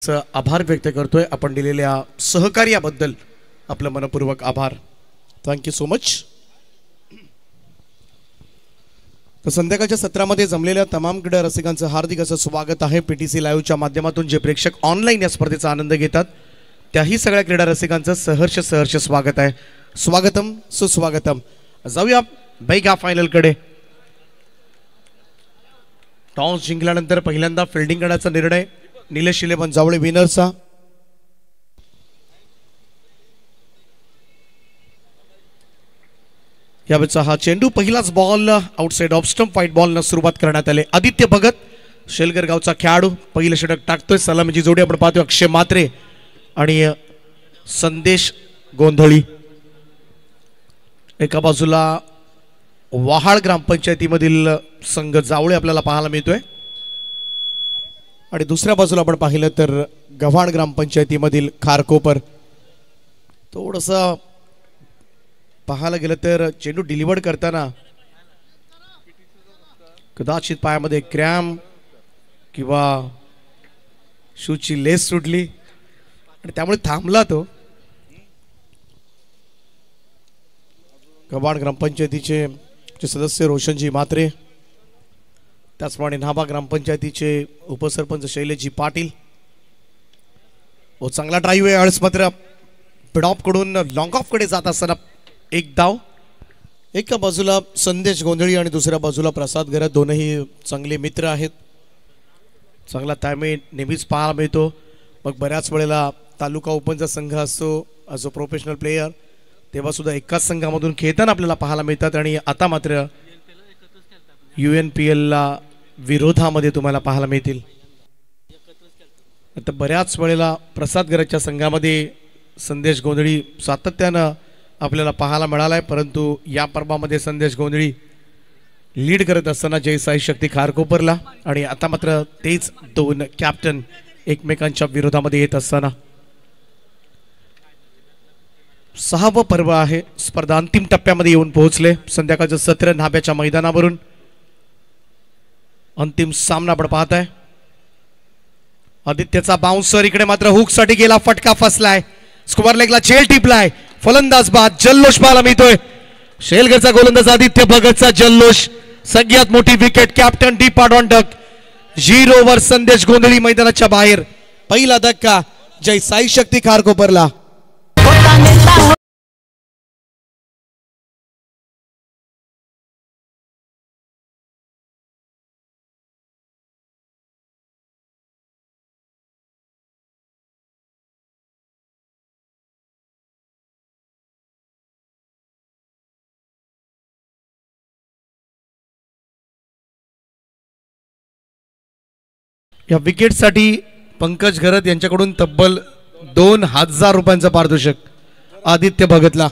आभार व्यक्त करतोय. आपण दिलेल्या सहकार्याबद्दल आपलं मनपूर्वक आभार. Thank you so much. तर संध्याकाळच्या सत्रामध्ये जमलेल्या तमाम क्रीडा रसिकांचं हार्दिक असं स्वागत आहे. पीटीसी लाईव्हच्या माध्यमातून जे प्रेक्षक ऑनलाईन या स्पर्धेचा आनंद घेतात त्याही सगळ्या क्रीडा रसिकांचं सहर्ष स्वागत आहे. स्वागतम सुस्वागतम. जाऊया बैगा फायनलकडे. टॉस जिंकल्यानंतर पहिल्यांदा फिल्डिंग करण्याचा निर्णय निलेश इलेवन जावळे विनरचा. यावेळेचा हा चेंडू पहिलाच ball outside off stump white बॉलनं सुरुवात करण्यात आली. आदित्य भगत शेलगर गावचा खेळाडू पहिलं षटक टाकतोय. सलामीची जोडी आपण पाहतोय अक्षय म्हात्रे आणि संदेश गोंधळी. एका बाजूला वहाळ ग्रामपंचायतीमधील संघ जावळे आपल्याला पाहायला मिळतोय आणि दुसऱ्या बाजूला आपण पाहिलं तर गव्हाण ग्रामपंचायतीमधील खारकोपर. थोडस पाहायला गेलं तर चेंडू डिलिव्हर करताना कदाचित पायामध्ये क्रॅम्प किंवा शूची लेस सुटली आणि त्यामुळे थांबला तो. गव्हाण ग्रामपंचायतीचे सदस्य रोशनजी म्हात्रे, त्याचप्रमाणे नाभा ग्रामपंचायतीचे उपसरपंच शैलेशजी पाटील. व चांगला ड्राईव्ह आहे यावेळेस मात्र पिडॉप कडून लॉंग ऑफ कडे जात असताना एक धाव. एका बाजूला संदेश गोंधळी आणि दुसऱ्या बाजूला प्रसाद गरत, दोनही चांगले मित्र आहेत. चांगला ताळमेळ नेहमीच पाहायला मिळतो. मग बऱ्याच वेळेला तालुका ओपनचा संघ असतो ॲज अ प्रोफेशनल प्लेयर तेव्हा सुद्धा एकाच संघामधून खेळताना आपल्याला पाहायला मिळतात आणि आता मात्र UNPL ला विरोधामध्ये तुम्हाला पाहायला मिळतील. आता बऱ्याच वेळेला प्रसाद गरजच्या संघामध्ये संदेश गोंधळी सातत्यानं आपल्याला पाहायला मिळालाय, परंतु या पर्वामध्ये संदेश गोंधळी लीड करत असताना जय साई शक्ती खारकोपरला आणि आता मात्र तेच दोन कॅप्टन एकमेकांच्या विरोधामध्ये येत असताना 6वं पर्व आहे. स्पर्धा अंतिम टप्प्यामध्ये येऊन पोहोचले. संध्याकाळचं सत्र नाभ्याच्या मैदानावरून अंतिम सामना आपण पाहत आहे. आदित्यचा बाउन्सर इकडे मात्र हुक साठी गेला, फटका फसलाय. स्क्वेअर लेगला झेल टिपलाय. फलंदाज बाद जल्लोष पाहायला मिळतोय. शेलगरचा गोलंदाज आदित्य भगतचा जल्लोष. सगळ्यात मोठी विकेट कॅप्टन डीप ऑन-डक. 0 वर संदेश गोंधळी मैदानाच्या बाहेर. पहिला धक्का जय साई शक्ती खारकोपरला. या विकेटसाठी पंकज घरत यांच्याकडून तब्बल 2000 रुपयांचं पारितोषिक आदित्य भगतला.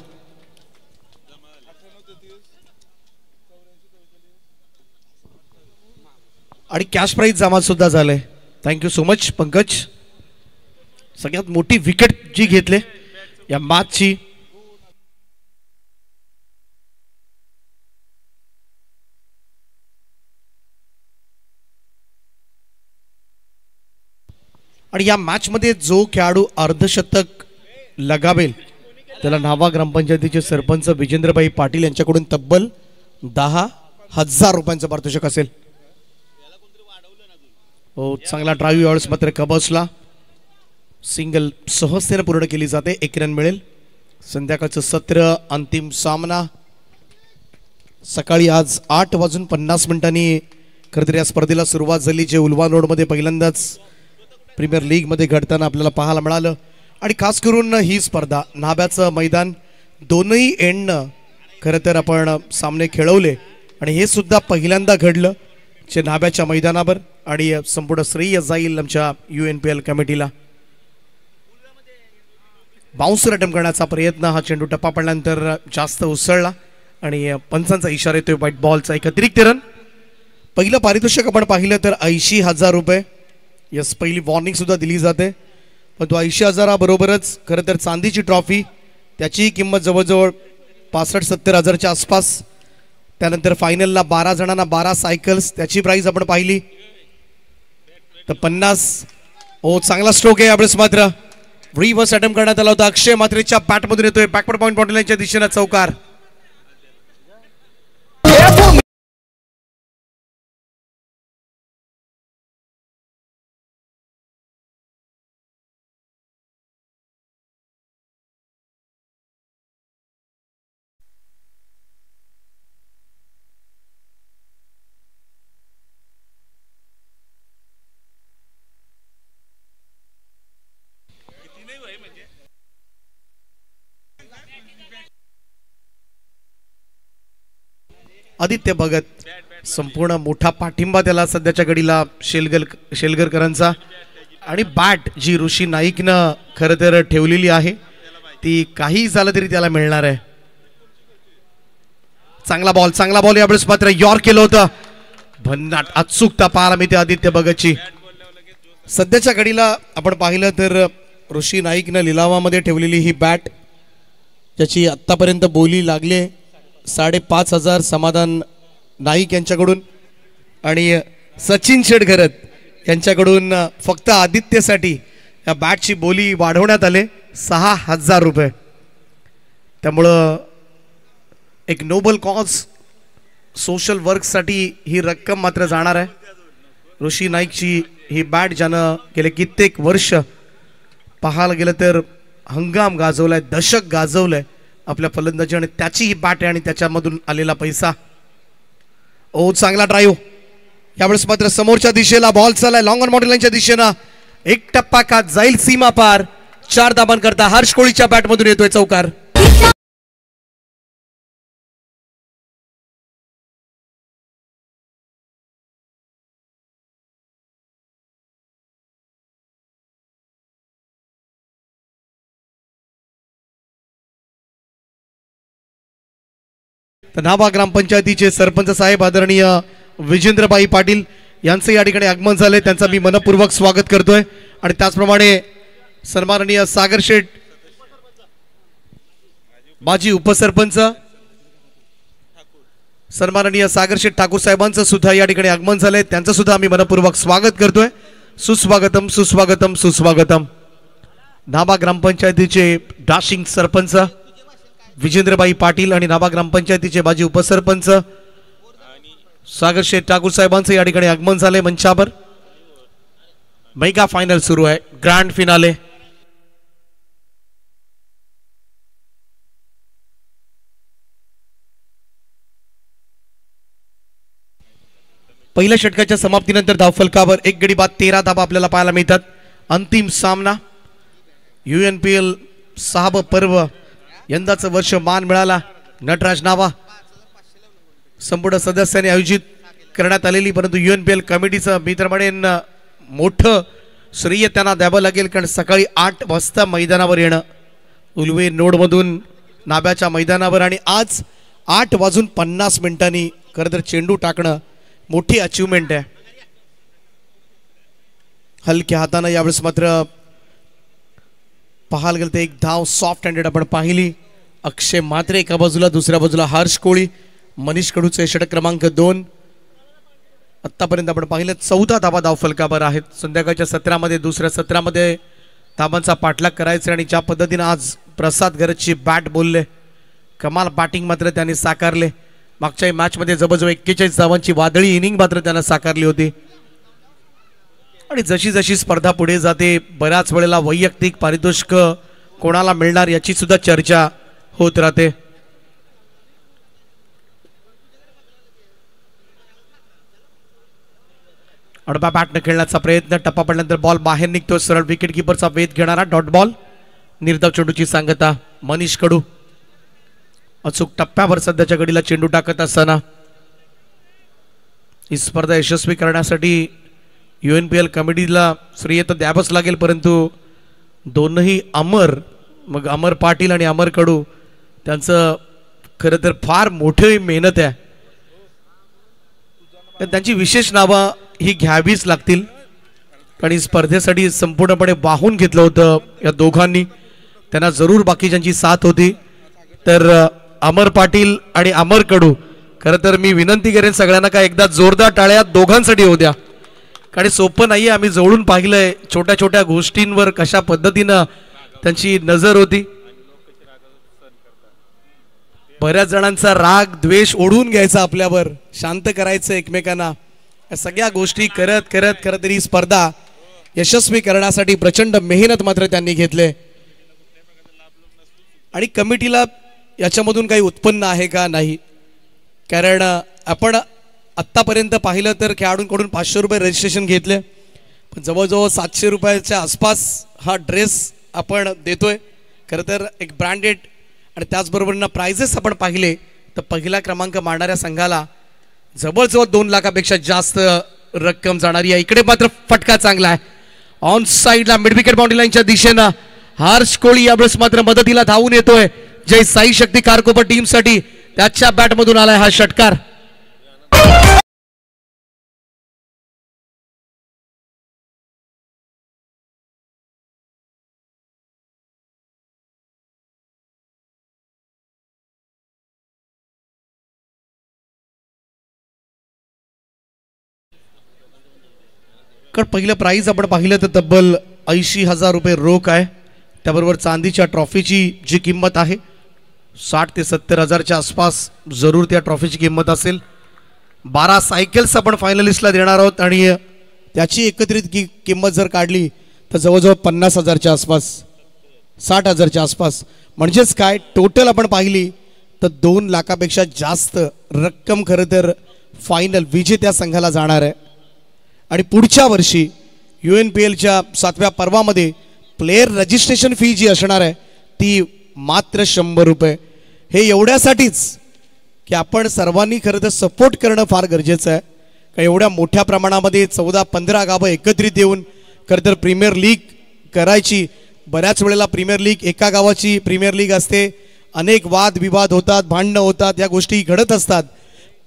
आणि कॅश प्राइज जमा सुद्धा झालंय. Thank you so much Pankaj. सगळ्यात मोठी विकेट जी घेतले या मॅचची. आणि या मॅच मध्ये जो खेळाडू अर्धशतक लगावेल त्याला नावा ग्रामपंचायतीचे सरपंच विजेंद्रभाई पाटील यांच्याकडून तब्बल 10,000 रुपयांचं पारितोषिक असेल. हो, चांगला ड्राईव्ह यावेळेस मात्र कबसला. सिंगल सहजतेने पूर्ण केली जाते. 1 रन मिळेल. संध्याकाळचं सत्र अंतिम सामना सकाळी आज 8:50 खरं तर या स्पर्धेला सुरुवात झाली, जे उल्हान रोडमध्ये पहिल्यांदाच प्रीमियर लीग मध्ये घडताना आपल्याला पाहायला मिळालं. आणि खास करून ही स्पर्धा नाभ्याचं मैदान दोनही एंडनं खरं तर आपण सामने खेळवले आणि हे सुद्धा पहिल्यांदा घडलं जे नाभ्याच्या मैदानावर. आणि संपूर्ण श्रेय जाईल आमच्या UNPL कमिटीला. बाउन्सर अटेम्प्ट करण्याचा प्रयत्न, हा चेंडू टप्पा पडल्यानंतर जास्त उसळला आणि पंचांचा इशारा येतोय व्हाईट बॉलचा. एक अतिरिक्त रन. पहिलं पारितोषिक आपण पाहिलं तर 80,000 रुपये. यस, पहिली वॉर्निंग सुद्धा दिली जाते, पण तो 80,000 बरोबरच खरं तर चांदीची ट्रॉफी, त्याची किंमत जवळजवळ 65-70 हजारच्या आसपास. त्यानंतर फायनलला 12 जणांना 12 सायकल्स, त्याची प्राइस आपण पाहिली तर 50 ओ चांगला स्ट्रोक आहे यावेळेस मात्र रिव्हर्स अटेम्प्ट करण्यात आला होता. अक्षय मात्रेच्या बॅटमधून येतोय बॅकवर्ड पॉइंट बॉटलाईनच्या दिशेने चौकार. आदित्य भगत संपूर्ण मोठा पाठिंबा त्याला सध्याच्या घडीला शेलगरकरांचा. आणि बॅट जी ऋषी नाईकनं खरं तर ठेवलेली आहे ती काही झालं तरी त्याला मिळणार आहे. चांगला बॉल यावेळेस मात्र यॉर्क केलं होतं. भन्नाट अचूकता पाहायला मिळते आदित्य भगतची. सध्याच्या घडीला आपण पाहिलं तर ऋषी नाईकनं लिलावामध्ये ठेवलेली ही बॅट ज्याची आत्तापर्यंत बोली लागले 5,500 समाधान नाईक यांच्याकडून आणि सचिन शेटघरत यांच्याकडून फक्त आदित्यसाठी या बॅटची बोली वाढवण्यात आले 6,000 रुपये. त्यामुळं एक नोबल कॉज सोशल वर्कसाठी ही रक्कम मात्र जाणार आहे. ऋषी नाईकची ही बॅट ज्यानं गेले कित्येक वर्ष पाहायला गेलं तर हंगाम गाजवलाय, दशक गाजवलंय आपल्या फलंदाजी आणि त्याची ही बॅट आहे आणि त्याच्यामधून आलेला पैसा. ओ चांगला ड्राईव्ह यावेळेस मात्र समोरच्या दिशेला बॉल चाललाय लॉंग ऑन बाउंड्री लाईनच्या दिशेनं. एक टप्पा का जाईल सीमा पार. 4 धाबां करता हर्ष कोळीच्या बॅटमधून येतोय चौकार. नाभा ग्रामपंचायतीचे सरपंच साहेब आदरणीय विजेंद्रबाई पाटील यांचे या ठिकाणी आगमन झाले. त्यांचा मी मनपूर्वक स्वागत करतोय. आणि त्याचप्रमाणे सन्माननीय सागर शेठ माजी उपसरपंच सन्माननीय सागर शेठ ठाकूर साहेबांचं सुद्धा या ठिकाणी आगमन झालंय. त्यांचं सुद्धा आम्ही मनपूर्वक स्वागत करतोय. सुस्वागतम सुस्वागतम सुस्वागतम. नाभा ग्रामपंचायतीचे डॅशिंग सरपंच विजेंद्रबाई पाटील आणि नाभा ग्रामपंचायतीचे माजी उपसरपंच सागर शेठ ठाकूर साहेबांचं या ठिकाणी आगमन झाले मंचावर. मेगा फायनल सुरू आहे, ग्रँड फिनाले. पहिल्या षटकाच्या समाप्तीनंतर धावफलकावर 1 गडी बाद 13 धाबा आपल्याला पाहायला मिळतात. अंतिम सामना UNPL 6 पर्व यंदाचं वर्ष मान मिळाला नटराज नावा संपूर्ण सदस्यांनी आयोजित करण्यात आलेली. परंतु UNPL कमिटीचं मी तर म्हणेन मोठं श्रेय त्यांना द्यावं लागेल कारण सकाळी 8 वाजता मैदानावर येणं उलवे नोडमधून नाब्याच्या मैदानावर आणि आज 8:50 खरं तर चेंडू टाकणं मोठी अचिव्हमेंट आहे. हलक्या हातानं यावेळेस मात्र पाहायला गेलं तर एक धाव सॉफ्ट हँडेड आपण पाहिली. अक्षय मात्रे एका बाजूला, दुसऱ्या बाजूला हर्ष कोळी, मनीष कडूचे षटक क्रमांक 2. आतापर्यंत आपण पाहिलं 14 धाबा धावफलकावर आहेत. संध्याकाळच्या सत्रामध्ये दुसऱ्या सत्रामध्ये धाबांचा पाठलाग करायचा आणि ज्या पद्धतीने आज प्रसाद गरजची बॅट बोलले कमाल बॅटिंग मात्र त्याने साकारले. मागच्या मॅचमध्ये जवळजवळ 41 धावांची वादळी इनिंग मात्र त्यानं साकारली होती. आणि जशी जशी स्पर्धा पुढे जाते बऱ्याच वेळेला वैयक्तिक पारितोषिक कोणाला मिळणार याची सुद्धा चर्चा होत राहते. अडबा बॅटने खेळण्याचा प्रयत्न, टप्पा पडल्यानंतर बॉल बाहेर निघतो. सरळ विकेट किपरचा वेध घेणारा डॉट बॉल. निर्धाव चेंडूची सांगता मनीष कडू. अचूक टप्प्यावर सध्याच्या घडीला चेंडू टाकत असताना ही स्पर्धा यशस्वी करण्यासाठी UNPL कमिटीला श्रेय तर द्यावंच लागेल. परंतु दोनही मग अमर पाटील आणि अमर कडू त्यांचं खरं तर फार मोठी मेहनत आहे. त्यांची विशेष नावं ही घ्यावीच लागतील आणि स्पर्धेसाठी संपूर्णपणे वाहून घेतलं होतं या दोघांनी. त्यांना जरूर बाकीच्यांची साथ होती. तर अमर पाटील आणि अमर कडू खरं तर मी विनंती करेन सगळ्यांना का एकदा जोरदार टाळ्या दोघांसाठी होऊ द्या कारण सोपं नाहीये. आम्ही जवळून पाहिलंय छोट्या छोट्या गोष्टींवर कशा पद्धतीनं त्यांची नजर होती. बऱ्याच जणांचा राग द्वेष ओढून घ्यायचा आपल्यावर, शांत करायचं एकमेकांना. या सगळ्या गोष्टी करत करत करत तरी स्पर्धा यशस्वी करण्यासाठी प्रचंड मेहनत मात्र त्यांनी घेतले. आणि कमिटीला याच्यामधून काही उत्पन्न आहे का नाही, कारण आपण आत्तापर्यंत पाहिलं तर खेळाडूंकडून 500 रुपये रजिस्ट्रेशन घेतले, पण जवळजवळ 700 रुपयाच्या आसपास हा ड्रेस आपण देतोय. खरं तर एक ब्रँडेड आणि त्याचबरोबर प्राइजेस आपण पाहिले तर पहिला क्रमांक मारणाऱ्या संघाला जवळजवळ 2 लाखापेक्षा जास्त रक्कम जाणारी आहे. इकडे मात्र फटका चांगला आहे ऑन साईडला मिड विकेट बाउंड्री लाईनच्या दिशेनं. हर्ष कोळी यावेळेस मात्र मदतीला धावून येतोय. जय साई शक्ती कारकोपर टीमसाठी त्याच्या बॅटमधून आलाय हा षटकार. पहिलं प्राइज आपण पाहिलं तर तब्बल 80,000 रुपये रोख आहे. त्याबरोबर चांदीच्या ट्रॉफीची जी किंमत आहे 60 ते 70 हजारच्या आसपास जरूर त्या ट्रॉफीची किंमत असेल. 12 सायकल्स आपण फायनलिस्टला देणार आहोत आणि त्याची एकत्रित किंमत जर काढली तर जवळजवळ 50,000च्या आसपास, 60,000च्या आसपास. म्हणजेच काय टोटल आपण पाहिली तर 2 लाखापेक्षा जास्त रक्कम खरं तर फायनल विजेत्या संघाला जाणार आहे. आणि पुढच्या वर्षी UNPLच्या 7व्या पर्वामध्ये प्लेयर रजिस्ट्रेशन फी जी असणार आहे ती मात्र 100 रुपये. हे एवढ्यासाठीच की आपण सर्वांनी खरं तर सपोर्ट करणं फार गरजेचं आहे. का एवढ्या मोठ्या प्रमाणामध्ये 14-15 गावं एकत्रित येऊन खरं तर प्रीमियर लीग करायची. बऱ्याच वेळेला प्रीमियर लीग एका गावाची प्रीमियर लीग असते, अनेक वादविवाद होतात, भांडणं होतात, या गोष्टी घडत असतात.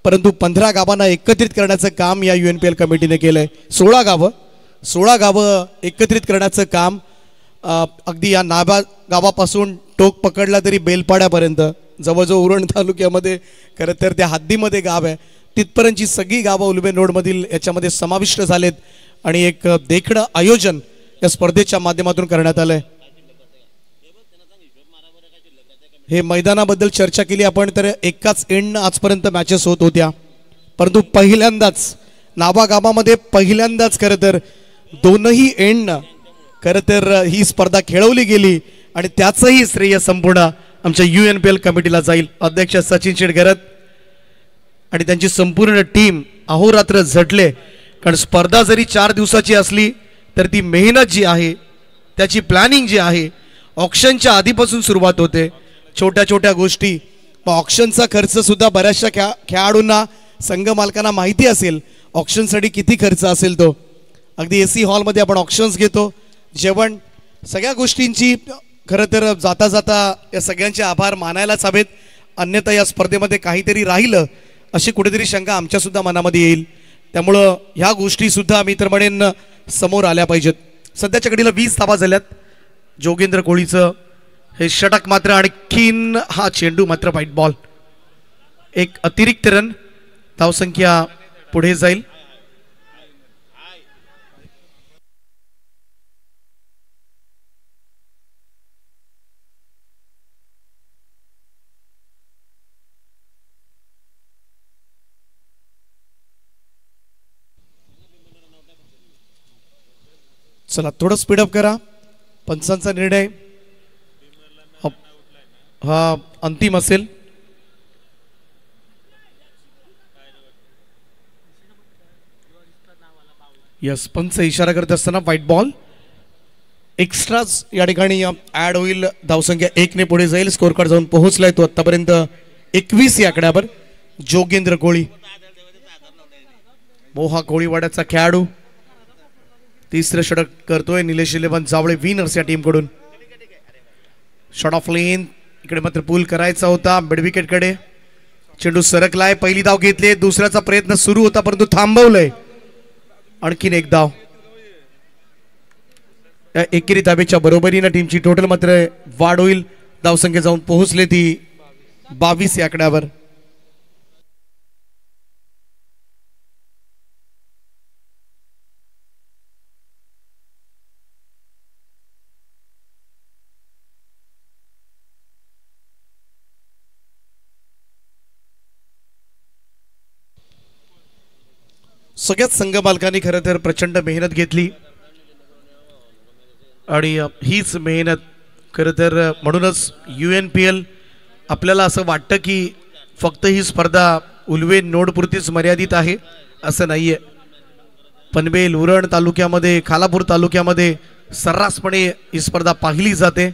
परंतु 15 गावांना एकत्रित करण्याचं काम या UNPL कमिटीने केलंय. 16 गावं एकत्रित करण्याचं काम अगदी या नाभा गावापासून टोक पकडला तरी बेलपाड्यापर्यंत जवळजवळ उरण तालुक्यामध्ये खरं तर त्या हद्दीमध्ये गाव आहे, तिथपर्यंतची सगळी गावं उलवे नोडमधील याच्यामध्ये समाविष्ट झालेत. आणि एक देखणं आयोजन या स्पर्धेच्या माध्यमातून करण्यात आलंय. हे मैदानाबद्दल चर्चा केली आपण तर एकाच एंडनं आजपर्यंत मॅचेस होत होत्या, परंतु पहिल्यांदाच नाभा गावामध्ये पहिल्यांदाच खरं तर दोनही एंडनं खरं तर ही स्पर्धा खेळवली गेली आणि त्याचंही श्रेय संपूर्ण आमच्या UNPL कमिटीला जाईल. अध्यक्ष सचिन शेटगरत आणि त्यांची संपूर्ण टीम अहोरात्र झटले, कारण स्पर्धा जरी 4 दिवसाची असली तर ती मेहनत जी आहे त्याची प्लॅनिंग जी आहे ऑक्शनच्या आधीपासून सुरुवात होते. छोट्या छोट्या गोष्टी, ऑक्शनचा खर्च सुद्धा बऱ्याचशा खेळाडूंना संघ मालकांना माहिती असेल ऑक्शनसाठी किती खर्च असेल. तो अगदी AC हॉलमध्ये आपण ऑक्शन्स घेतो, जेवण, सगळ्या गोष्टींची खरं तर जाता जाता या सगळ्यांचे आभार मानायलाच हवेत. अन्यथा या स्पर्धेमध्ये काहीतरी राहिलं अशी कुठेतरी शंका आमच्यासुद्धा मनामध्ये येईल. त्यामुळं ह्या गोष्टीसुद्धा मी तर म्हणेन समोर आल्या पाहिजेत. सध्याच्या घडीला 20 धावा झाल्यात. जोगेंद्र कोळीचं हे षटक मात्र आणखीन हा चेंडू मात्र व्हाईट बॉल. एक अतिरिक्त रन, धावसंख्या पुढे जाईल. चला थोडं स्पीडअप करा. पंचांचा निर्णय हा अंतिम असेल. यस, पंच इशारा करत असताना व्हाईट बॉल. एक्स्ट्राच या ठिकाणी ऍड होईल. धावसंख्या 1 ने पुढे जाईल. स्कोर कार्ड जाऊन पोहोचलाय तो आतापर्यंत 21 या आकड्यावर. जोगेंद्र कोळी, मोहा कोळीवाड्याचा खेळाडू, तिसरं षटक करतोय. निलेश 11 जावळे विनर्स या टीम कडून. शॉट ऑफ लेन, इकडे मात्र पूल करायचा होता मिड विकेट कडे. चेंडू सरकलाय. पहिली धाव घेतली. दुसऱ्याचा प्रयत्न सुरू होता परंतु थांबवलंय. आणखीन एक धाव. एकेरी धावेच्या बरोबरीनं टीमची टोटल मात्र वाढ होईल. धावसंख्या जाऊन पोहोचले ती 22 या आकड्यावर. सगळ्याच संघ मालकांनी खरं तर प्रचंड मेहनत घेतली आणि हीच मेहनत खरं तर म्हणूनच UNPL आपल्याला असं वाटतं की फक्त ही स्पर्धा उल्वे नोडपुरतीच मर्यादित आहे असं नाहीये. पनवेल उरण तालुक्यामध्ये खालापूर तालुक्यामध्ये सर्रासपणे ही स्पर्धा पाहिली जाते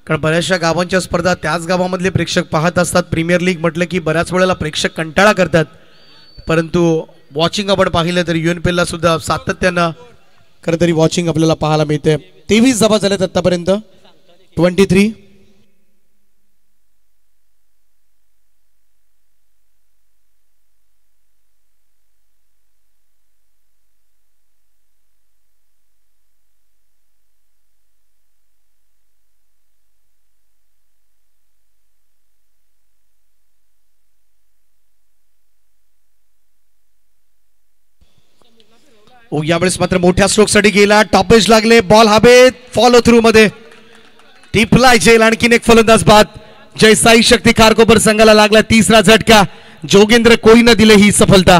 कारण बऱ्याचशा गावांच्या स्पर्धा त्याच गावामधले प्रेक्षक पाहत असतात. प्रीमियर लीग म्हटलं की बऱ्याच वेळेला प्रेक्षक कंटाळा करतात परंतु वॉचिंग आपण पाहिलं तर UNPL ला सुद्धा सातत्यानं खरं तरी वॉचिंग आपल्याला पाहायला मिळते. 23 धावा झाल्यात आतापर्यंत 23. यावेळेस मात्र मोठ्या स्ट्रोक साठी गेला. टॉपेज लागले. बॉल हवेत. फॉलो थ्रू मध्ये टिपलाय जेल. आणखीन एक फलंदाज बाद. जय साई शक्ती खारकोपर संघाला लागला तिसरा झटका. जोगेंद्र कोळीनं दिले ही सफलता.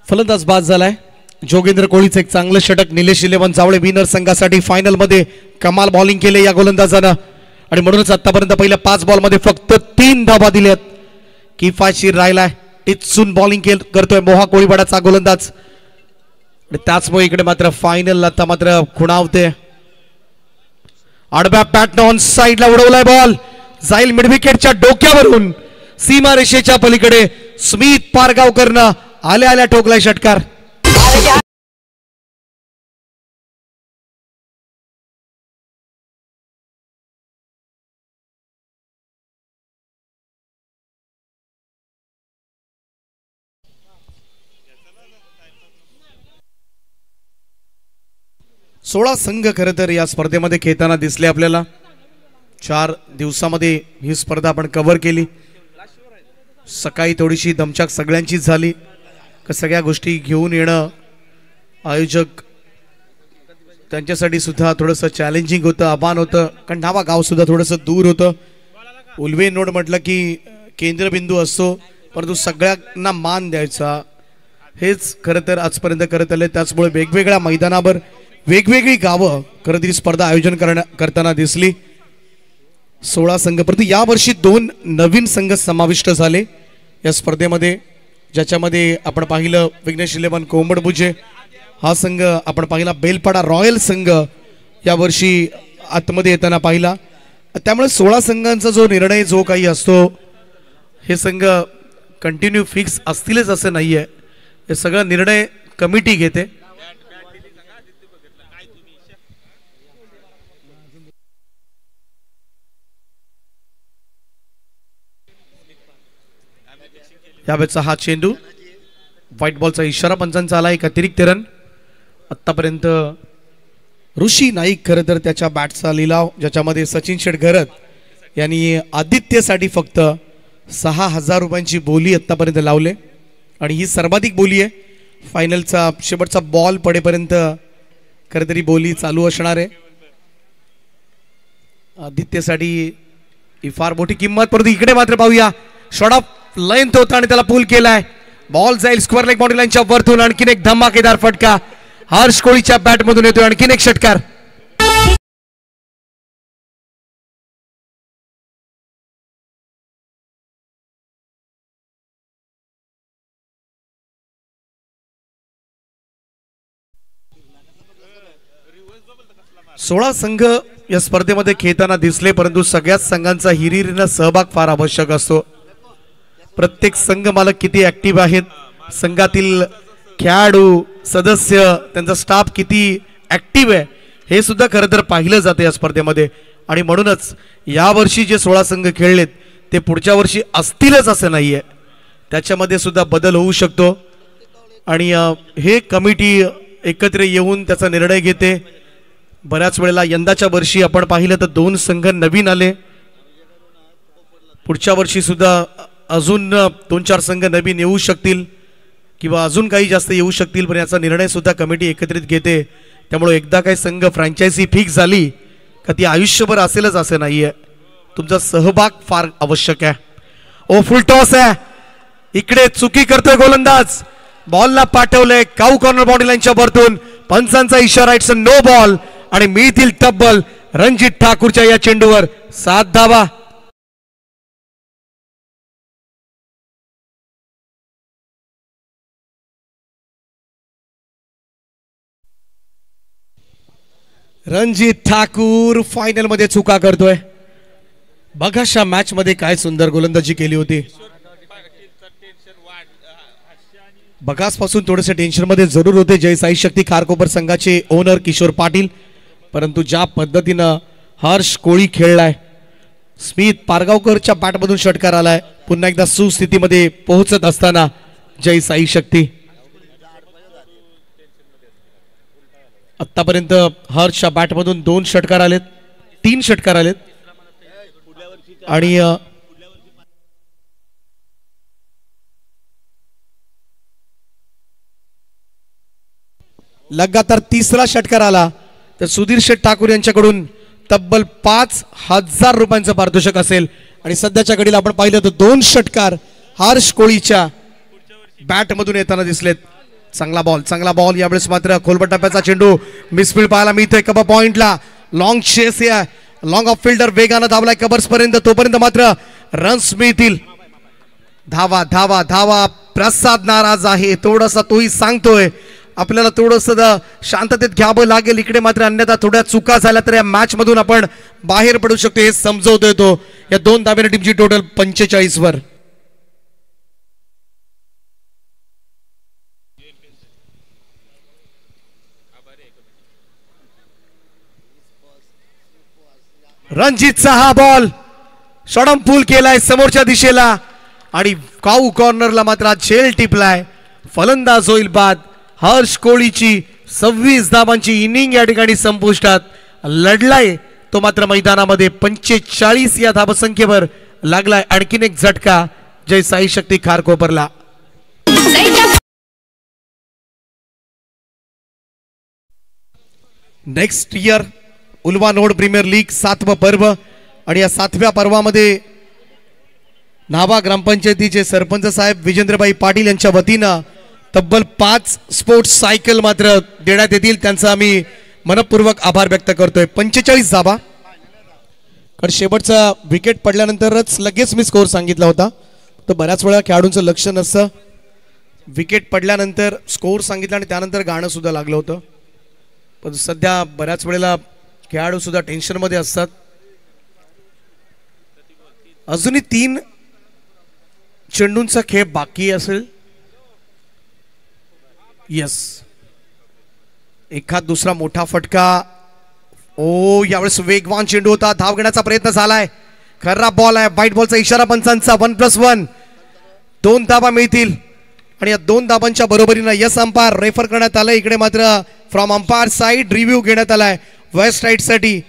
फलंदाज बाद झालाय. जोगेंद्र कोळीचं एक चांगलं षटक. निलेश 11 जावळे विनर संघासाठी फायनल मध्ये कमाल बॉलिंग केले या गोलंदाजानं आणि म्हणूनच आतापर्यंत पहिल्या 5 बॉल मध्ये फक्त 3 धावा दिल्यात. किफायतशीर राहिलाय. टिचून बॉलिंग करतोय मोहा कोळीवाडाचा गोलंदाज. त्याचमुळे इकडे मात्र फायनल आता मात्र खुणावते. आडव्या पॅटर्न ऑन साइडला उडवलाय बॉल. जाईल मिड विकेटच्या डोक्यावरून सीमारेषेच्या पलीकडे. स्मित पारगावकरनं आल्या आल्या ठोकलाय षटकार. सोळा संघ खरं तर या स्पर्धेमध्ये खेळताना दिसले आपल्याला. 4 दिवसामध्ये ही स्पर्धा आपण कव्हर केली. सकाळी थोडीशी दमछाक सगळ्यांचीच झाली. सगळ्या गोष्टी घेऊन येणं आयोजक त्यांच्यासाठी सुद्धा थोडंसं चॅलेंजिंग होतं. आव्हान होतं कारण नावा गाव सुद्धा थोडंसं दूर होतं. उल्वे नोड म्हटलं की केंद्रबिंदू असतो परंतु सगळ्यांना मान द्यायचा हेच खरं तर आजपर्यंत करत आले. त्याचमुळे वेगवेगळ्या मैदानावर वेगवेगळी गावं खरं तरी स्पर्धा आयोजन करताना दिसली. 16 संघ परंतु यावर्षी 2 नवीन संघ समाविष्ट झाले या स्पर्धेमध्ये ज्याच्यामध्ये आपण पाहिलं विघ्नेश 11 कोंबडबुजे हा संघ आपण पाहिला. बेलपाडा रॉयल संघ यावर्षी आतमध्ये येताना पाहिला. त्यामुळे 16 संघांचा जो निर्णय जो काही असतो हे संघ कंटिन्यू फिक्स असतीलच असं नाहीये. हे सगळं निर्णय कमिटी घेते. यावेळेचा हा चेंडू व्हाईट बॉलचा इशारा पंचांचा आला. एक अतिरिक्त रन. आतापर्यंत ऋषी नाईक खरं तर त्याच्या बॅटचा लिलाव ज्याच्यामध्ये सचिन शेटघरत यांनी आदित्यसाठी फक्त 6,000 रुपयांची बोली आतापर्यंत लावले आणि ही सर्वाधिक बोली आहे. फायनलचा शेवटचा बॉल पडेपर्यंत खरं तरी बोली चालू असणार आहे. आदित्यसाठी ही फार मोठी किंमत. परंतु इकडे मात्र पाहूया शॉट ऑफ लेंथ होता आणि त्याला पूल केलाय. बॉल जाईल स्क्वेअर लेग बाउंड्री लाईनच्या वरतून. आणखीन एक धमाकेदार फटका हर्ष कोळीच्या बॅट मधून येतोय. आणखीन एक षटकार. सोळा संघ या स्पर्धेमध्ये खेळताना दिसले परंतु सगळ्याच संघांचा हिरिरीनं सहभाग फार आवश्यक असतो. प्रत्येक संघ मालक किती ऍक्टिव्ह आहेत, संघातील खेळाडू सदस्य त्यांचा स्टाफ किती ऍक्टिव्ह आहे हे सुद्धा खरं तर पाहिलं जाते या स्पर्धेमध्ये. आणि म्हणूनच यावर्षी जे 16 संघ खेळलेत ते पुढच्या वर्षी असतीलच असं नाहीये. त्याच्यामध्ये सुद्धा बदल होऊ शकतो आणि हे कमिटी एकत्र येऊन त्याचा निर्णय घेते. बऱ्याच वेळेला यंदाच्या वर्षी आपण पाहिलं तर 2 संघ नवीन आले. पुढच्या वर्षी सुद्धा अजून 2-4 संघ नवीन येऊ शकतील किंवा अजून काही जास्त येऊ शकतील, पण याचा निर्णय सुद्धा कमिटी एकत्रित घेते. त्यामुळे एकदा काही संघ फ्रँचायझी फिक्स झाली का ती आयुष्यभर असेलच असं नाहीये. तुमचा सहभाग फार आवश्यक आहे. ओ फुल टॉस आहे, इकडे चुकी करतोय गोलंदाज, बॉलला पाठवलंय काऊ कॉर्नर बाउंड्री लाईनच्या वरतून. पंचांचा इशारा, इट्स अ नो बॉल आणि मिळतील तब्बल रणजित ठाकूरच्या या चेंडूवर 7 धावा. रणजित ठाकूर फायनल मध्ये चुका करतोय. बघाशा मॅच मध्ये काय सुंदर गोलंदाजी केली होती. बघास पासून थोडेसे टेन्शन मध्ये जरूर होते जय साई शक्ती खारकोपर संघाचे ओनर किशोर पाटील, परंतु ज्या पद्धतीनं हर्ष कोळी खेळलाय, स्मित पारगावकरच्या बॅटमधून षटकार आलाय. पुन्हा एकदा सुस्थितीमध्ये पोहोचत असताना जय साई शक्ती. आतापर्यंत हर्षच्या बॅटमधून 2 षटकार आलेत, 3 षटकार आलेत आणि लगातार 3रा षटकार आला तर सुधीर शेठ ठाकूर यांच्याकडून तब्बल 5,000 रुपयांचं पारितोषिक असेल. आणि सध्याच्या घडीला आपण पाहिलं तर 2 षटकार हर्ष कोळीच्या बॅटमधून येताना दिसलेत. चांगला बॉल यावेळेस मात्र खोलबट टप्प्याचा चेंडू मिसफील्ड पाहायला मिळतोय कबर पॉइंटला. लॉंग चेस या लॉंग ऑफ फिल्डर वेगानं धावलाय कबर्स पर्यंत, तोपर्यंत मात्र रन्स मिळतील. धावा धावा धावा. प्रसाद नाराज आहे थोडासा, तोही सांगतोय आपल्याला थोडस शांततेत घ्यावं लागेल. इकडे मात्र अन्यथा थोड्या चुका झाल्या तर या मॅच मधून आपण बाहेर पडू शकतो हे समजवतोय तो. या 2 धाब्याने टीमची टोटल 45 वर. रणजितचा हा बॉल शॉर्ट पूल केलाय समोरच्या दिशेला आणि काऊ कॉर्नरला मात्र झेल टिपलाय. फलंदाज होईल बाद. हर्ष कोळीची 26 धावांची इनिंग या ठिकाणी संपुष्टात. लढलाय तो मात्र मैदानामध्ये 45 या धावसंख्येवर लागलाय. आणखीन एक झटका जय साई शक्ती खारकोपरला. नेक्स्ट इयर उल्वानोड प्रीमियर लीग 7वं पर्व आणि या 7व्या पर्वामध्ये नावा ग्रामपंचायतीचे सरपंच साहेब विजेंद्रबाई पाटील यांच्या वतीनं तब्बल 5 स्पोर्ट्स सायकल मात्र देण्यात येतील. त्यांचा आम्ही मनपूर्वक आभार व्यक्त करतोय. 45 धावा. कारण शेवटचा विकेट पडल्यानंतरच लगेच मी स्कोर सांगितला होता, तर बऱ्याच वेळा खेळाडूंचं लक्ष नसतं. विकेट पडल्यानंतर स्कोर सांगितला आणि त्यानंतर गाणं सुद्धा लागलं होतं. पण सध्या बऱ्याच वेळेला खेळाडू सुद्धा टेन्शन मध्ये असतात. अजूनही 3 चेंडूंचा खेळ बाकी असेल. यस, एखाद दुसरा मोठा फटका. ओ यावेळेस वेगवान चेंडू होता, धाव घेण्याचा प्रयत्न झालाय. खरा बॉल आहे, व्हाईट बॉलचा इशारा पंचांचा. 1+1 2 धावा मिळतील आणि या 2 धावांच्या बरोबरीनं यस अंपायर रेफर करण्यात आलं. इकडे मात्र फ्रॉम अंपायर साइड रिव्ह्यू घेण्यात आलाय. वेस्ट राईट साठी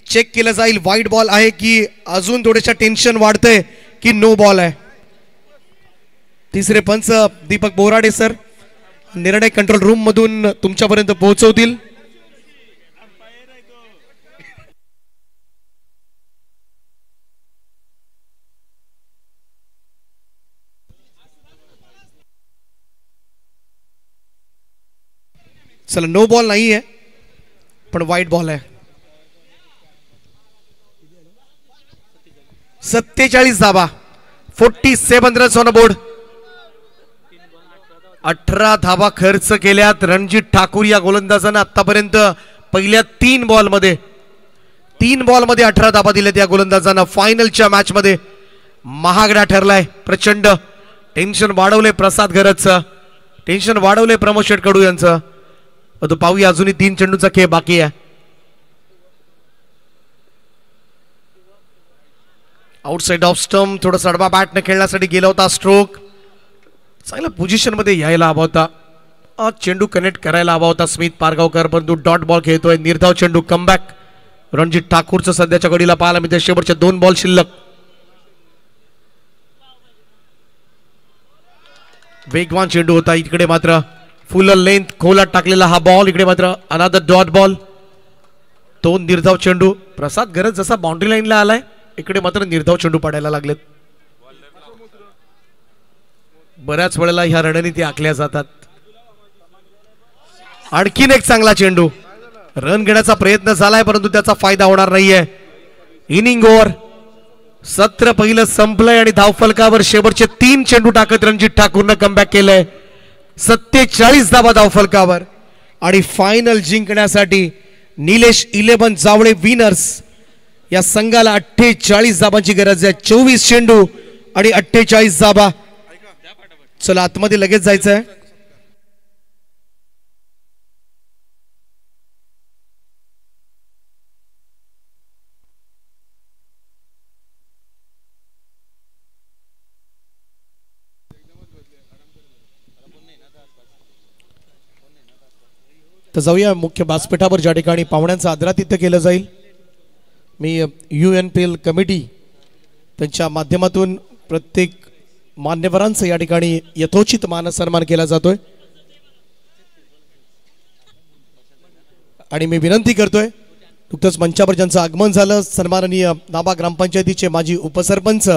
चेक केलं जाईल व्हाईट बॉल आहे की अजून थोडेशा टेन्शन वाढतंय की नो बॉल आहे. तिसरे पंच दीपक बोराडे सर निर्णय कंट्रोल रूम मधून तुमच्यापर्यंत पोहोचवतील. चला, नो बॉल नाही आहे पण व्हाईट बॉल आहे. 47 धावा, 47 रन्स ऑन बोर्ड. 18 धावा खर्च केल्यात रणजित ठाकूर या गोलंदाजानं आतापर्यंत. पहिल्या 3 बॉलमध्ये 18 धावा दिल्यात या गोलंदाजानं. फायनलच्या मॅच मध्ये महागडा ठरलाय. प्रचंड टेन्शन वाढवले प्रसाद घरतचं, टेन्शन वाढवले प्रमोद शेटकडू यांचं. तो पाहूया, अजूनही 3 चेंडूचा खेळ बाकी आहे. आउटसाइड ऑफ स्टंप थोडा सडवा बॅटने खेळण्यासाठी गेला होता. स्ट्रोक चांगल्या पोझिशनमध्ये यायला हवा होता, चेंडू कनेक्ट करायला हवा होता स्मित पारगावकर, परंतु डॉट बॉल खेळतोय. निर्धाव चेंडू कमबॅक. रणजित ठाकूरचं सध्याच्या घडीला पाहायला मिळते. शेवटचे 2 बॉल शिल्लक. वेगवान चेंडू होता, इकडे मात्र फुल लेंथ खोलात टाकलेला हा बॉल. इकडे मात्र अनादर डॉट बॉल. 2 निर्धाव चेंडू. प्रसाद गरज जसा बाउंड्री लाईनला आलाय, इकडे मात्र निर्धाव चेंडू पडायला लागलेत. बऱ्याच वेळेला ह्या रणनीती आखल्या जातात. आणखीन एक चांगला चेंडू. रन घेण्याचा प्रयत्न झालाय, परंतु त्याचा फायदा होणार नाहीये. Inning over. सत्र पहिलं संपलंय आणि धावफलकावर शेवटचे 3 चेंडू टाकत रणजित ठाकूरनं कमबॅक केलंय. 47 धावा धावफलकावर. आणि फायनल जिंकण्यासाठी निलेश 11 जावळे विनर्स या संघाला 48 धावांची गरज आहे. 24 चेंडू आणि 48 धावा. चला आतमध्ये लगेच जायचंय. तर जाऊया मुख्य व्यासपीठावर, ज्या ठिकाणी पाहुण्यांचं आदरातिथ्य केलं जाईल. मी UNPL कमिटी त्यांच्या माध्यमातून प्रत्येक मान्यवरांचं या ठिकाणी यथोचित मानसन्मान केला जातोय. आणि मी विनंती करतोय, नुकतंच मंचावर ज्यांचं आगमन झालं, सन्माननीय नाबा ग्रामपंचायतीचे माजी उपसरपंच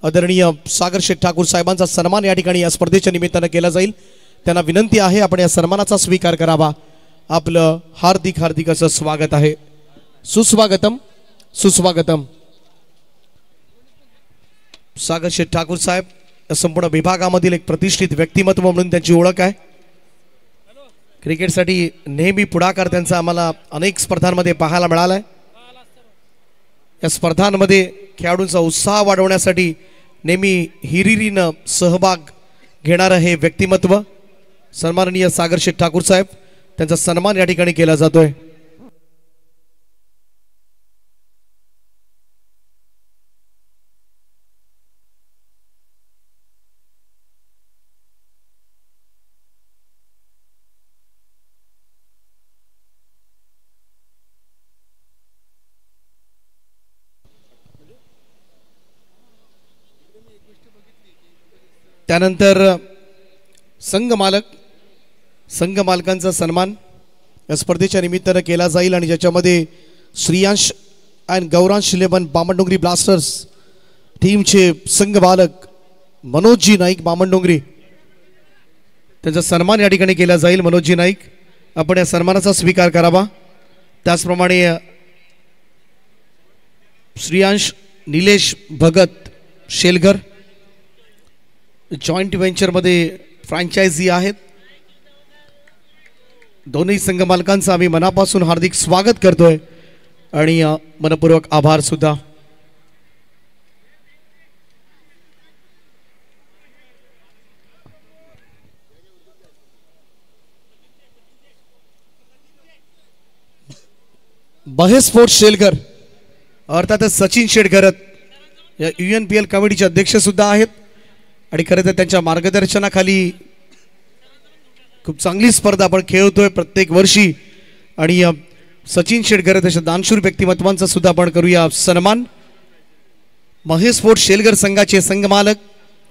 आदरणीय सागर शेठ ठाकूर साहेबांचा सन्मान या ठिकाणी या स्पर्धेच्या निमित्तानं केला जाईल. त्यांना विनंती आहे आपण या सन्मानाचा स्वीकार करावा. आपलं हार्दिक हार्दिक असं स्वागत आहे. सुस्वागतम सुस्वागतम. सागर शेठ ठाकूर साहेब संपूर्ण विभागामधील एक प्रतिष्ठित व्यक्तिमत्व म्हणून त्यांची ओळख आहे. क्रिकेटसाठी नेहमी पुढाकार त्यांचा आम्हाला अनेक स्पर्धांमध्ये पाहायला मिळालाय. या स्पर्धांमध्ये खेळाडूंचा उत्साह वाढवण्यासाठी नेहमी हिरिरीनं सहभाग घेणारं हे व्यक्तिमत्व सन्माननीय सागर शेठ ठाकूर साहेब, त्यांचा सन्मान या ठिकाणी केला जातोय. त्यानंतर संघ मालकांचा सन्मान या स्पर्धेच्या निमित्तानं केला जाईल आणि ज्याच्यामध्ये श्रियांश आणि गौरांश 11 बामणडोंगरी ब्लास्टर्स टीमचे संघ मालक मनोजजी नाईक बामणडोंगरी, त्यांचा सन्मान या ठिकाणी केला जाईल. मनोजजी नाईक, आपण या सन्मानाचा स्वीकार करावा. त्याचप्रमाणे श्रियांश निलेश भगत शेलघर जॉईंट व्हेंचरमध्ये फ्रँचायझी आहेत. दोन्ही संघ मालकांचं आम्ही मनापासून हार्दिक स्वागत करतोय आणि मनपूर्वक आभार सुद्धा. बहे स्पोर्ट्स शेलघर अर्थातच सचिन शेटघरत या UNPL कमिटीचे अध्यक्ष सुद्धा आहेत आणि खरं तर त्यांच्या मार्गदर्शनाखाली खूप चांगली स्पर्धा आपण खेळतोय प्रत्येक वर्षी. आणि सचिन शेटघरत अशा दानशूर व्यक्तिमत्वांचा सुद्धा आपण करूया सन्मान. महेश स्पोर्ट्स शेलघर संघाचे संघ मालक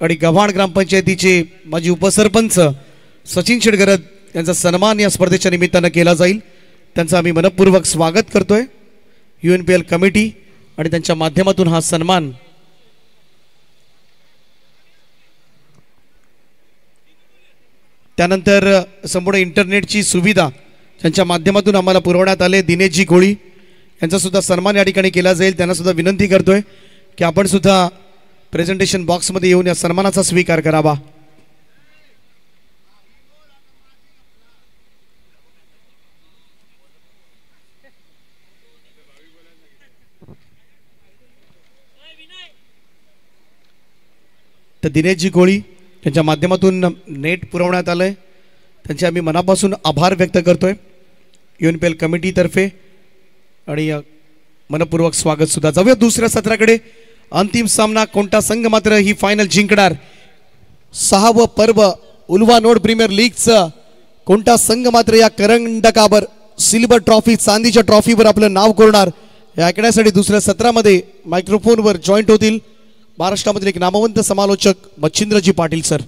आणि गव्हाण ग्रामपंचायतीचे माजी उपसरपंच सचिन शेटघरत यांचा सन्मान या स्पर्धेच्या निमित्तानं केला जाईल. त्यांचं आम्ही मनपूर्वक स्वागत करतोय UNPL कमिटी आणि त्यांच्या माध्यमातून हा सन्मान. त्यानंतर संपूर्ण इंटरनेटची सुविधा त्यांच्या माध्यमातून आम्हाला पुरवण्यात आले दिनेशजी कोळी यांचा सुद्धा सन्मान या ठिकाणी केला जाईल. त्यांना सुद्धा विनंती करतोय की आपण सुद्धा प्रेझेंटेशन बॉक्समध्ये येऊन या सन्मानाचा स्वीकार करावा. तर दिनेशजी कोळी त्यांच्या माध्यमातून नेट पुरवण्यात आलंय, त्यांचे आम्ही मनापासून आभार व्यक्त करतोय UNPL कमिटीतर्फे आणि मनपूर्वक स्वागत सुद्धा. जाऊया दुसऱ्या सत्राकडे. अंतिम सामना कोणता संघ मात्र ही फायनल जिंकणार 6वं पर्व उल्वा नोड प्रीमियर लीगचं कोणता संघ मात्र या करंडकावर सिल्वर ट्रॉफी चांदीच्या ट्रॉफीवर आपलं नाव कोरणार हे ऐकण्यासाठी दुसऱ्या सत्रामध्ये मायक्रोफोनवर जॉईंट होतील महाराष्ट्रामधील एक नामवंत समालोचक मच्छिंद्रजी पाटील सर.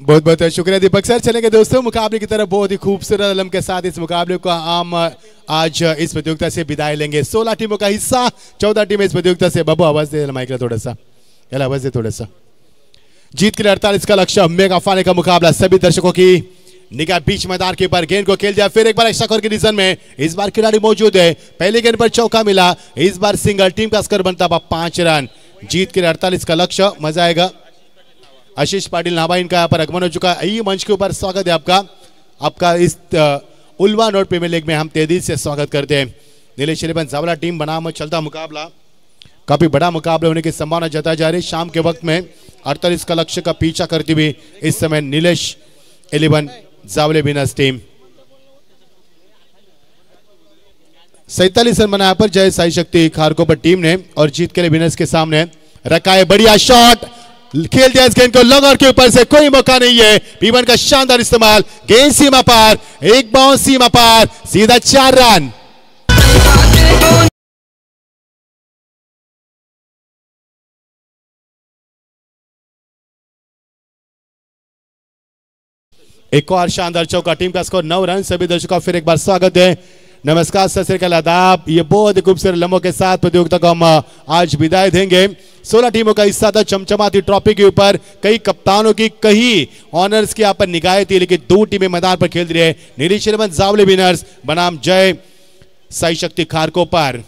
बहुत बहुत शुक्रिया दीपक सर. चलेंगे दोस्तों मुकाबले की तरफ. बहुत ही खूबसूरत अलम के साथ इस मुकाबले को हम आज इस प्रतियोगिता से विदाई लेंगे. 16 टीमों का हिस्सा 14 टीमें इस प्रतियोगिता से. बाबू आवाज दे माइक थोड़ा सा. आवाज दे थोड़ा सा. जीत के लिए 48 का लक्ष्य. मेगा फाइनल का मुकाबला. सभी दर्शकों की निगाह बीच मैदान के ऊपर. गेंद को खेल दिया. फिर एक बार एक्स्ट्रा की डिवीजन में इस बार खिलाड़ी मौजूद है. पहले गेंद पर चौका मिला. इस बार सिंगल. टीम का स्कोर बनता 5 रन. जीत के लिए 48 का लक्ष्य. मजा आएगा. आशीष पाटिल नाभा इनका यहाँ पर आगमन हो चुका है. आइए मंच के ऊपर स्वागत है आपका इस उल्वा नोड प्रीमियर लीग में हम तेजी से स्वागत करते हैं. नीलेश 11 जावला टीम बनाम चलता मुकाबला. काफी बड़ा मुकाबला होने की संभावना जताई जा रही है. शाम के वक्त में 48 का लक्ष्य का पीछा करती हुई इस समय नीलेश 11 जावले विनर्स टीम. 47 रन बनाया पर जय साई शक्ति खारको पर टीम ने और जीत के लिए विनर्स के सामने रखा है. बढ़िया शॉट खेल दिया इस गेंद को. लॉगर के ऊपर से कोई मौका नहीं है. पीवन का शानदार इस्तेमाल. गेंद सीमा पार. एक बाउंस सीमा पार. सीधा 4 रन. एक और शानदार चौका. टीम का स्कोर 9 रन. सभी दर्शकों का फिर एक बार स्वागत है. नमस्कार, सत श्री अकाल, आदाब. ये बहुत ही खूबसूरत लम्हों के साथ प्रतियोगिता को हम आज विदाई देंगे. 16 टीमों का हिस्सा था. चमचमाती ट्रॉफी के ऊपर कई कप्तानों की कई ऑनर्स की यहाँ पर निगाहें थी, लेकिन 2 टीमें मैदान पर खेल रही है. नीलेश 11 जावले विनर्स बनाम जय साई शक्ति खारको पर.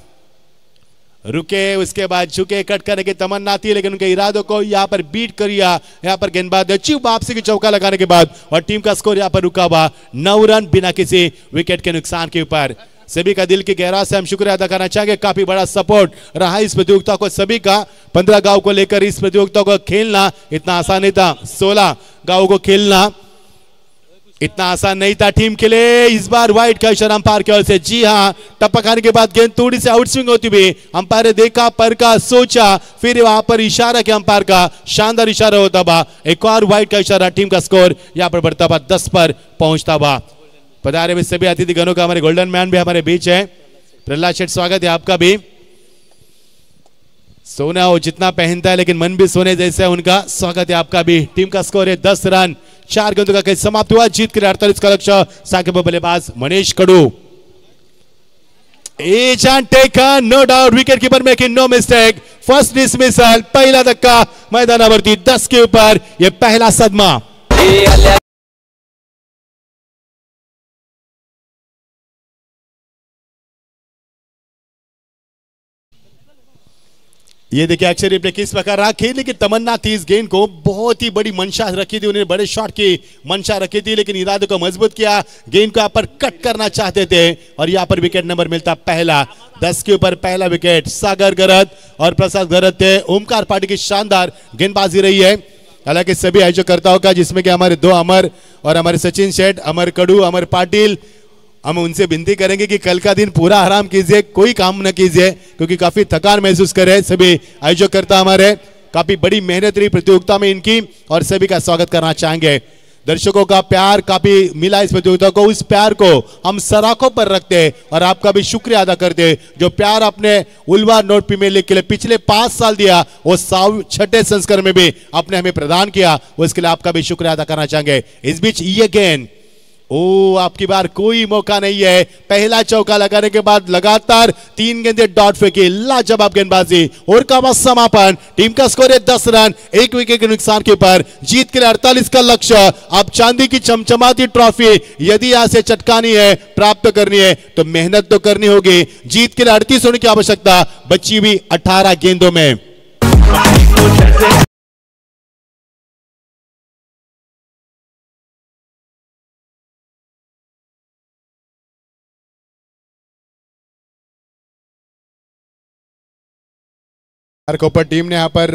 रुके, उसके बाद झुके, कट करने की तमन्ना थी, लेकिन उनके इरादों को यहाँ पर बीट करिया. यहाँ पर गेंदबाज अच्छी वापसी की चौका लगाने के बाद और टीम का स्कोर यहाँ पर रुका हुआ 9 रन बिना किसी विकेट के नुकसान के ऊपर. सभी का दिल की गहराई से हम शुक्रिया अदा करना चाहेंगे. काफी बड़ा सपोर्ट रहा इस प्रतियोगिता को. सभी का 15 गांव को लेकर इस प्रतियोगिता को खेलना इतना आसान नहीं था. 16 गांवों को खेलना इतना आसान नहीं था. टीम के लिए इस बार वाइड का इशारा अंपायर की ओर से. जी हां, टप्पा खाने के बाद गेंद थोड़ी से आउटस्विंग होती हुई अंपायर ने देखा, परखा, सोचा, फिर वहां पर इशारा किया. अंपायर का शानदार इशारा होता हुआ एक और वाइड का इशारा. टीम का स्कोर यहां पर बढ़ता हुआ 10 पर पहुंचता हुआ. पधारे हुए सभी अतिथिगणों का. हमारे गोल्डन मैन भी हमारे बीच है. प्रहलाद शेठ, स्वागत है आपका भी. सोना हो जितना पहनता है, लेकिन मन भी सोने जैसा है उनका. स्वागत है आपका भी. टीम का स्कोर है 10 रन. 4 गेंदों का खेल समाप्त हुआ. जीत के लिए 48 का लक्ष्य. साकिब बल्लेबाज Manish Kadu. Edge and taken, no doubt. Wicket keeper making no mistake. First dismissal. पहला धक्का मैदानावर्ती 10 के ऊपर. यह पहला सदमा. ये देखिए एक्शन रिप्ले किस प्रकार रहा. खेलने की तमन्ना थी इस गेंद को. बहुत ही बड़ी मंशा रखी थी उन्हें. बड़े शॉट की मंशा रखी थी, लेकिन इरादे को मजबूत किया. गेंद को यहाँ पर कट करना चाहते थे और यहाँ पर विकेट नंबर मिलता पहला. 10 के ऊपर पहला विकेट. सागर गरत और प्रसाद गरत थे. ओमकार पाटिल की शानदार गेंदबाजी रही है. हालांकि सभी आयोजकर्ताओं का, जिसमें कि हमारे 2 अमर और हमारे सचिन शेठ, अमर कडू, अमर पाटिल, हम उनसे विनती करेंगे कि कल का दिन पूरा आराम कीजिए, कोई काम न कीजिए, क्योंकि काफी थकान महसूस कर रहे हैं सभी आयोजकर्ता हमारे. काफी बड़ी मेहनत रही प्रतियोगिता में इनकी और सभी का स्वागत करना चाहेंगे. दर्शकों का प्यार काफी मिला इस प्रतियोगिता को. उस प्यार को हम सराखों पर रखते हैं और आपका भी शुक्रिया अदा करते हैं. जो प्यार आपने उल्वा नोड प्रीमियर लीग के लिए पिछले 5 साल दिया, वो 6ठे संस्करण में भी आपने हमें प्रदान किया, उसके लिए आपका भी शुक्रिया अदा करना चाहेंगे. इस बीच ये गेंद, ओ आपकी बार कोई मौका नहीं है. पहला चौका लगाने के बाद लगातार 3 गेंदें डॉट फेंकी. लाजवाब गेंदबाजी और का समापन. टीम का स्कोर है 10 रन. 1 विकेट के नुकसान के ऊपर. जीत के लिए 48 का लक्ष्य. अब चांदी की चमचमाती ट्रॉफी यदि यहां से चटकानी है, प्राप्त करनी है, तो मेहनत तो करनी होगी. जीत के लिए 38 होने की आवश्यकता बची हुई 18 गेंदों में. कोपर टीम ने यहाँ पर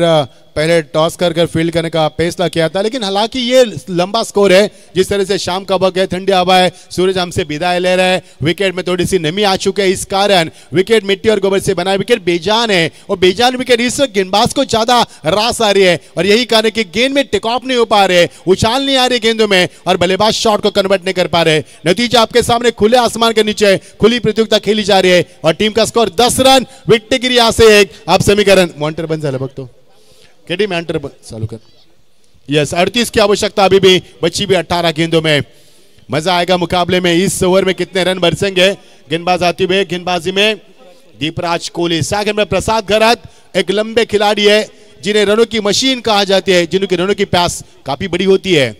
पहले टॉस कर फील्ड करने का फैसला किया था, लेकिन हालांकि ये लंबा स्कोर है। जिस तरह से शाम का वक्त है, ठंडी हवा है, सूरज हमसे विदाई ले रहा है, विकेट में थोड़ी सी नमी आ चुकी है, इस कारण विकेट मिट्टी और गोबर से बना विकेट बेजान है। और बेजान विकेट इस वक्त गेंदबाज को ज्यादा रास आ रही है और यही कारण कि गेंद में टेक ऑफ नहीं हो पा रहे, उछाल नहीं आ रही गेंदों में और बल्लेबाज शॉट को कन्वर्ट नहीं कर पा रहे। नतीजा आपके सामने खुले आसमान के नीचे खुली प्रतियोगिता खेली जा रही है और टीम का स्कोर 10 रन, विकेट गिरी यहाँ से 1। आप समीकरण मॉनिटर बंद झालं बघतो, केडी मॉनिटर चालू कर। यस, 38 की आवश्यकता अभी भी बची भी 18 गेंदों में। मजा आएगा मुकाबले में, इस ओवर में कितने रन बरसेंगे। गेंदबाज आती हुए गेंदबाजी में दीपराज कोहली, सागर में प्रसाद गरत एक लंबे खिलाड़ी है जिन्हें रनों की मशीन कहा जाती है, जिनकी रनों की प्यास काफी बड़ी होती है।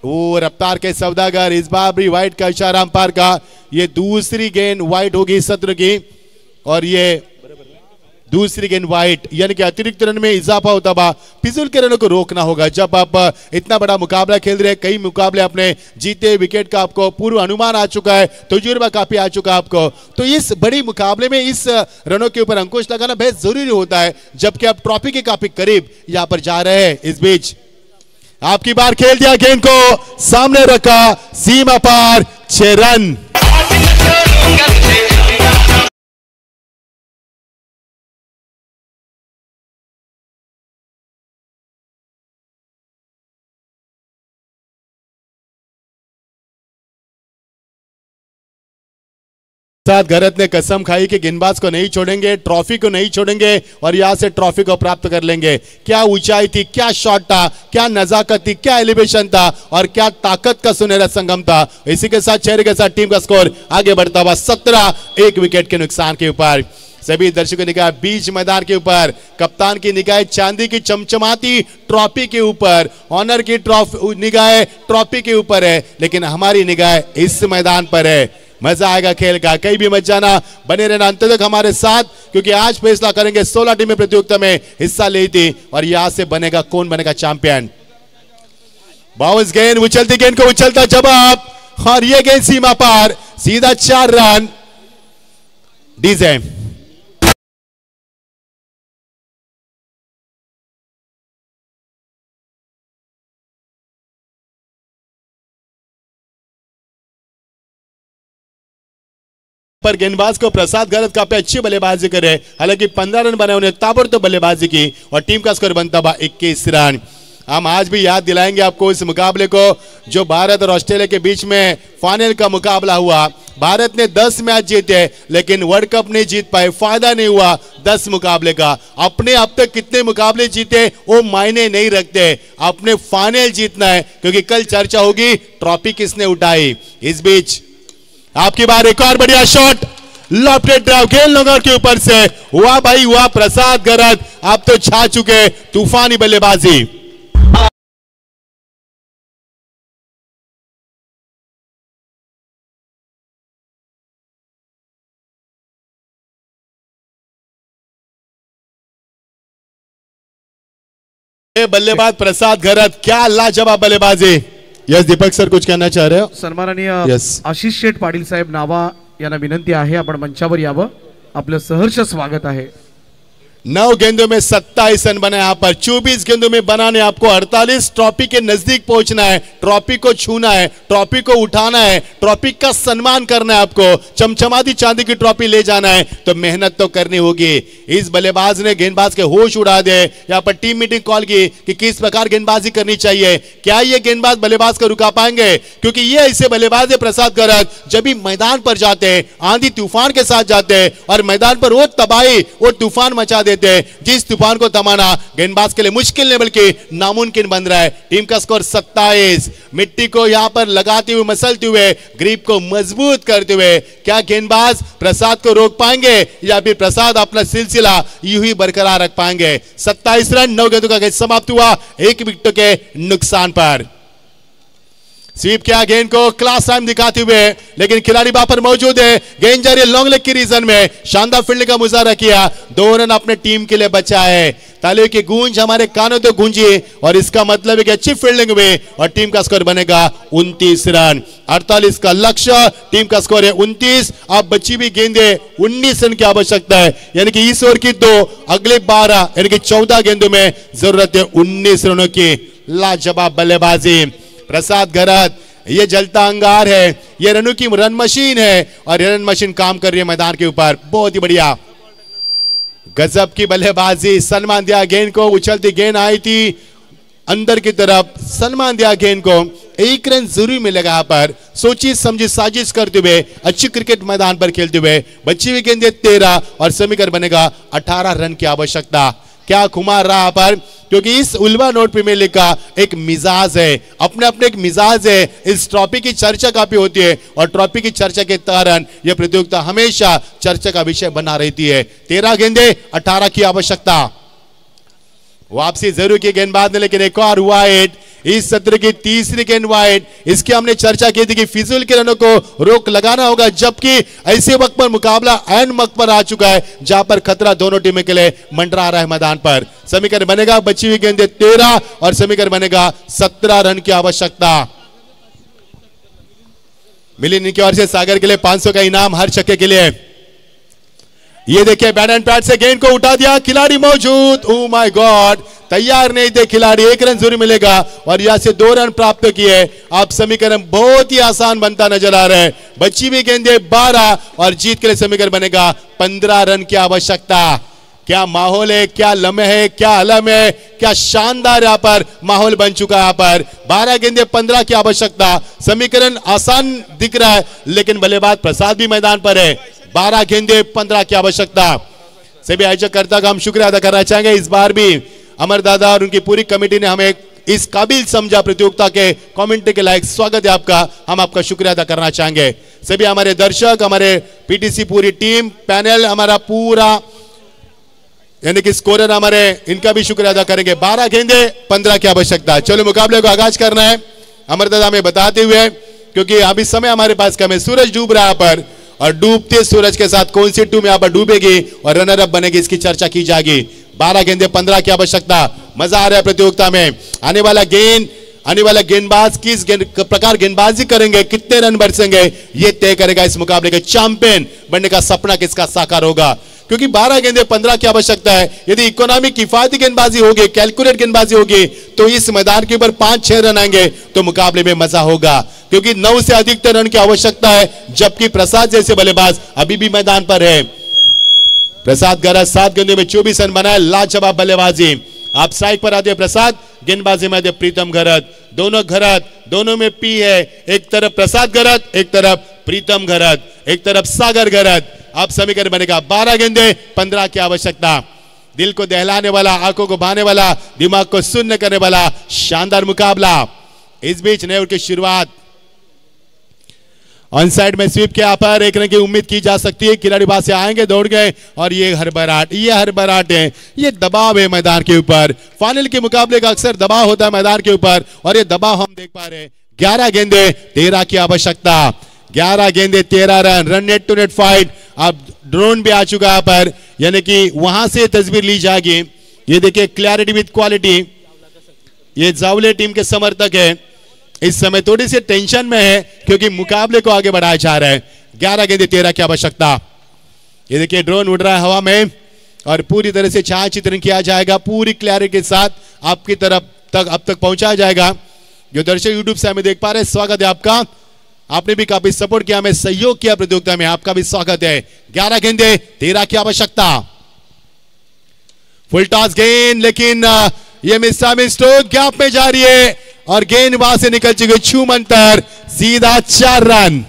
वो रफ्तार के सौदागर, इस बार भी वाइट का इशारा अंपायर का। ये दूसरी गेंद वाइट होगी इस सत्र की और ये दूसरी गेंद वाइट, यानी कि अतिरिक्त रन में इजाफा होता बा। फिजूल के रनों को रोकना होगा। जब आप इतना बड़ा मुकाबला खेल रहे हैं, कई मुकाबले अपने जीते विकेट का आपको पूर्व अनुमान आ चुका है, तजुर्बा काफी आ चुका है आपको, तो इस बड़ी मुकाबले में इस रनों के ऊपर अंकुश लगाना बेहद जरूरी होता है, जबकि आप ट्रॉफी के काफी करीब यहां पर जा रहे हैं। इस बीच आपकी बार खेल दिया, गेंद को सामने रखा, सीमा पार 6 रन। गरत ने कसम खाई कि गेंदबाज को नहीं छोड़ेंगे, ट्रॉफी को नहीं छोड़ेंगे और यहां से ट्रॉफी को प्राप्त कर लेंगे। क्या ऊंचाई थी, क्या शॉट था, क्या नजाकत थी, क्या एलिवेशन था और क्या ताकत का सुनहरा संगम था। इसी के साथ चेहरे के साथ टीम का स्कोर आगे बढ़ता हुआ 17, 1 विकेट के नुकसान के ऊपर। सभी दर्शकों की निगाह बीच मैदान के ऊपर, कप्तान की निगाह चांदी की चमचमाती ट्रॉफी के ऊपर, ऑनर की निगाह ट्रॉफी के ऊपर है, लेकिन हमारी निगाह इस मैदान पर है। मजा आएगा खेल का, कहीं भी मत जाना, बने रहना अंत तक हमारे साथ, क्योंकि आज फैसला करेंगे 16 टीमें प्रतियोगिता में हिस्सा ली थी और यहां से बनेगा कौन बनेगा चैंपियन। बाउंस गेंद, उछलती गेंद को उछलता जवाब और ये गेंद सीमा पार, सीधा 4 रन। डीजे पर गेंदबाज को प्रसाद गरत काफी अच्छी बल्लेबाजी करे, हालांकि 15 रन बनाए उन्हें ताबड़तोड़ बल्लेबाजी की और टीम का स्कोर बनता बा 21 रन। हम आज भी याद दिलाएंगे आपको इस मुकाबले को, जो भारत और ऑस्ट्रेलिया के बीच में फाइनल का मुकाबला हुआ। भारत ने 10 मैच जीते लेकिन वर्ल्ड कप नहीं जीत पाए, फायदा नहीं हुआ 10 मुकाबले का। अपने अब तक कितने मुकाबले जीते वो मायने नहीं रखते, अपने फाइनल जीतना है, क्योंकि कल चर्चा होगी ट्रॉफी किसने उठाई। इस बीच आपकी बार, एक और बढ़िया शॉट, लॉफ्टेड ड्राइव गेंद लॉन्गर के ऊपर से, हुआ भाई हुआ प्रसाद गरत, आप तो छा चुके तूफानी बल्लेबाजी। बल्लेबाज प्रसाद गरत, क्या लाजवाब बल्लेबाजी। यस दीपक सर कुछ कहना चाह रहे हो? सन्माननीय आशिष शेठ पाटील साहेब नावा यांना विनंती आहे, आपण मंचावर यावं, आपलं सहर्ष स्वागत आहे। 9 गेंदों में 27 रन बने यहाँ पर, 24 गेंदों में बनाने आपको 48, ट्रॉफी के नजदीक पहुंचना है, ट्रॉफी को छूना है, ट्रॉफी को उठाना है, ट्रॉफी का सम्मान करना है आपको, चमचमाती चांदी की ट्रॉफी ले जाना है, तो मेहनत तो करनी होगी। इस बल्लेबाज ने गेंदबाज के होश उड़ा दिए। यहाँ पर टीम मीटिंग कॉल की कि किस प्रकार गेंदबाजी करनी चाहिए, क्या ये गेंदबाज बल्लेबाज को रुका पाएंगे, क्योंकि ये ऐसे बल्लेबाज है प्रसाद गरत, जब भी मैदान पर जाते हैं आंधी तूफान के साथ जाते हैं और मैदान पर वो तबाही वो तूफान मचा देते हैं, जिस तूफान को थमाना गेंदबाज के लिए मुश्किल नहीं बल्कि नामुमकिन बन रहा है। टीम का स्कोर 27, मिट्टी को यहां पर लगाते हुए, मसलते हुए, ग्रिप को मजबूत करते हुए, क्या गेंदबाज प्रसाद को रोक पाएंगे या फिर प्रसाद अपना सिलसिला यूं ही बरकरार रख पाएंगे। 27 रन, 9 गेंदों का खेल समाप्त हुआ 1 विकेट के नुकसान पर। स्वीप किया गेंद को क्लास टाइम दिखाते हुए, लेकिन खिलाड़ी वहां पर मौजूद है। गेंद जा रही है लॉन्ग लेग की रीजन में, शानदार फील्डिंग का मुजाहरा किया, 2 रन अपने टीम के लिए बचा है। तालियों की गूंज हमारे कानों तो गूंजी और इसका मतलब है कि अच्छी फील्डिंग हुई और टीम का स्कोर बनेगा 29 रन। 48 का लक्ष्य, टीम का स्कोर है 29। अब बची भी गेंदें 19 रन की आवश्यकता है, यानी कि इस ओवर की 2, अगले 12 यानी कि 14 गेंदों में जरूरत है 19 रनों की। लाजवाब बल्लेबाजी प्रसाद गरत, ये जलता अंगार है, ये रनों की रन मशीन है और ये रन मशीन काम कर रही है मैदान के ऊपर। बहुत ही बढ़िया गजब की बल्लेबाजी। सलमान दिया गेंद को, उछलती गेंद आई थी अंदर की तरफ, सलमान दिया गेंद को, 1 रन जरूर मिलेगा यहाँ पर। सोची समझी साजिश करते हुए अच्छी क्रिकेट मैदान पर खेलते हुए बची हुई गेंदें 13 और समीकरण बनेगा 18 रन की आवश्यकता। क्या खुमार रहा पर, क्योंकि इस उल्वा नोट प्रीमियर लीग का एक मिजाज है, अपने अपने एक मिजाज है। इस ट्रॉफी की चर्चा काफी होती है और ट्रॉफी की चर्चा के कारण यह प्रतियोगिता हमेशा चर्चा का विषय बना रहती है। 13 गेंदें 18 की आवश्यकता। वापसी जरूर की गेंदबाज ने, लेकिन एक और वाइड, इस सत्र की तीसरी गेंद वाइड। इसकी हमने चर्चा की थी कि फिजूल के रनों को रोक लगाना होगा, जबकि ऐसे वक्त पर मुकाबला एंड वक्त पर आ चुका है जहां पर खतरा दोनों टीमों के लिए मंडरा रहा है मैदान पर। समीकरण बनेगा बची हुई गेंदें 13 और समीकरण बनेगा 17 रन की आवश्यकता। मिलिंद की ओर से सागर के लिए 500 का इनाम हर छक्के के लिए। ये देखिए बैट एंड पैड से गेंद को उठा दिया, खिलाड़ी मौजूद, ओ माय गॉड, तैयार नहीं थे खिलाड़ी, 1 रन जरूर मिलेगा और यहां से 2 रन प्राप्त किए। आप समीकरण बहुत ही आसान बनता नजर आ रहा है। बची हुई गेंदें 12 और जीत के लिए समीकरण बनेगा 15 रन की आवश्यकता। क्या माहौल है, क्या लम्हे है, क्या अलम है, क्या शानदार यहाँ पर माहौल बन चुका है। यहाँ पर 12 गेंदें 15 की आवश्यकता। समीकरण आसान दिख रहा है, लेकिन बल्लेबाज प्रसाद भी मैदान पर है। 12 गेंदें 15 की आवश्यकता। सभी आयोजक कर्ता का हम शुक्रिया अदा करना चाहेंगे। इस बार भी अमर दादा और उनकी पूरी कमेटी ने हमें इस काबिल समझा प्रतियोगिता के कमेंट्री के लायक। स्वागत है आपका, हम आपका शुक्रिया अदा करना चाहेंगे। सभी हमारे दर्शक, हमारे पीटीसी पूरी टीम, पैनल, हमारा पूरा यानी कि स्कोरर हमारे, इनका भी शुक्रिया अदा करेंगे। 12 गेंदें 15 की आवश्यकता। चलो मुकाबले को आगाज करना है अमर दादा हमें बताते हुए, क्योंकि अभी समय हमारे पास कम है। सूरज डूब रहा है पर, और डूबते सूरज के साथ कौन सी टीम यहाँ पर डूबेगी और रनर अप बनेगी, इसकी चर्चा की जाएगी। 12 गेंदें 15 की आवश्यकता। मजा आ रहा है प्रतियोगिता में। आने वाला गेंदबाज किस प्रकार गेंदबाजी करेंगे, कितने रन बरसेंगे, ये तय करेगा इस मुकाबले के चैंपियन बनने का सपना किसका साकार होगा। क्योंकि 12 गेंदें 15 की आवश्यकता है। यदि इकोनॉमिक किफायती गेंदबाजी होगी, कैलकुलेट गेंदबाजी होगी, तो इस मैदान के ऊपर 5-6 रन आएंगे तो मुकाबले में मजा होगा। क्योंकि 9 से अधिक रन की आवश्यकता है, जबकि प्रसाद जैसे बल्लेबाज अभी भी मैदान पर है। प्रसाद गरज 7 गेंदों में 24 रन बनाए, लाजवाब बल्लेबाजी। आप स्ट्राइक पर आते हैं प्रसाद, गेंदबाजी में आते प्रीतम गरज। दोनों गरज, दोनों में पी है। एक तरफ प्रसाद गरज, एक तरफ प्रीतम गरज, एक तरफ सागर गरज। अब समीकरण बनेगा 12 गेंदें 15 की आवश्यकता। दिल को दहलाने वाला, आंखों को भाने वाला, दिमाग को शून्य करने वाला शानदार मुकाबला। इस बीच नए ओवर की शुरुआत। ऑन साइड में स्वीप के पर 1 रन की उम्मीद की जा सकती है। खिलाड़ी बाहर से आएंगे, दौड़ गए और ये हरबराट है। ये दबाव है मैदान के ऊपर। फाइनल के मुकाबले का अक्सर दबाव होता है मैदान के ऊपर और ये दबाव हम देख पा रहे हैं। 11 गेंदें 13 की आवश्यकता। 11 गेंदें 13 run. Run neck to neck fight. अब ड्रोन भी आ चुका है पर, यानी कि वहां से तस्वीर ली जाएगी। ये देखिए क्लैरिटी विद क्वालिटी। ये जावले टीम के समर्थक है, इस समय थोड़ी सी टेंशन में है क्योंकि मुकाबले को आगे बढ़ाया जा रहा है। 11 गेंदें 13 की आवश्यकता। ये देखिए ड्रोन उड़ रहा है हवा में और पूरी तरह से छाया चित्रण किया जाएगा। पूरी क्लैरिटी के साथ आपकी तरफ तक अब तक पहुंचाया जाएगा। जो दर्शक यूट्यूब से हमें देख पा रहे हैं, स्वागत है आपका। आपने भी काफी सपोर्ट किया, हमें सहयोग किया प्रतियोगिता में, आपका भी स्वागत है। 11 गेंदें 13 की आवश्यकता। फुल टॉस गेंद, लेकिन ये मिस्टर गैप में जा रही है और गेंद वहां से निकल चुकी है छूमंतर, सीधा 4 रन।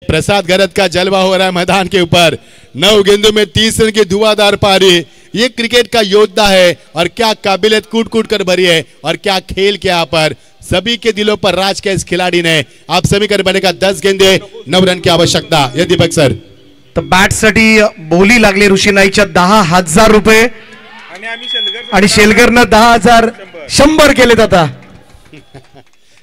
प्रसाद गरज का जलवा हो रहा है मैदान के ऊपर। 9 गेंदों में 30 रन की धुआंधार पारी। ये क्रिकेट का योद्धा है और क्या काबिलियत कूट कूट कर भरी है और क्या खेल किया यहाँ पर। सभी के दिलों पर राज किया इस खिलाड़ी ने। आप समीकरण बनेगा 10 गेंदे 9 रन की आवश्यकता। ये दीपक सर, तर बॅट साठी बोली लागली ऋषी नाईकच्या 10,000 रुपये आणि शेलगरनं 10,100 केलेत आता।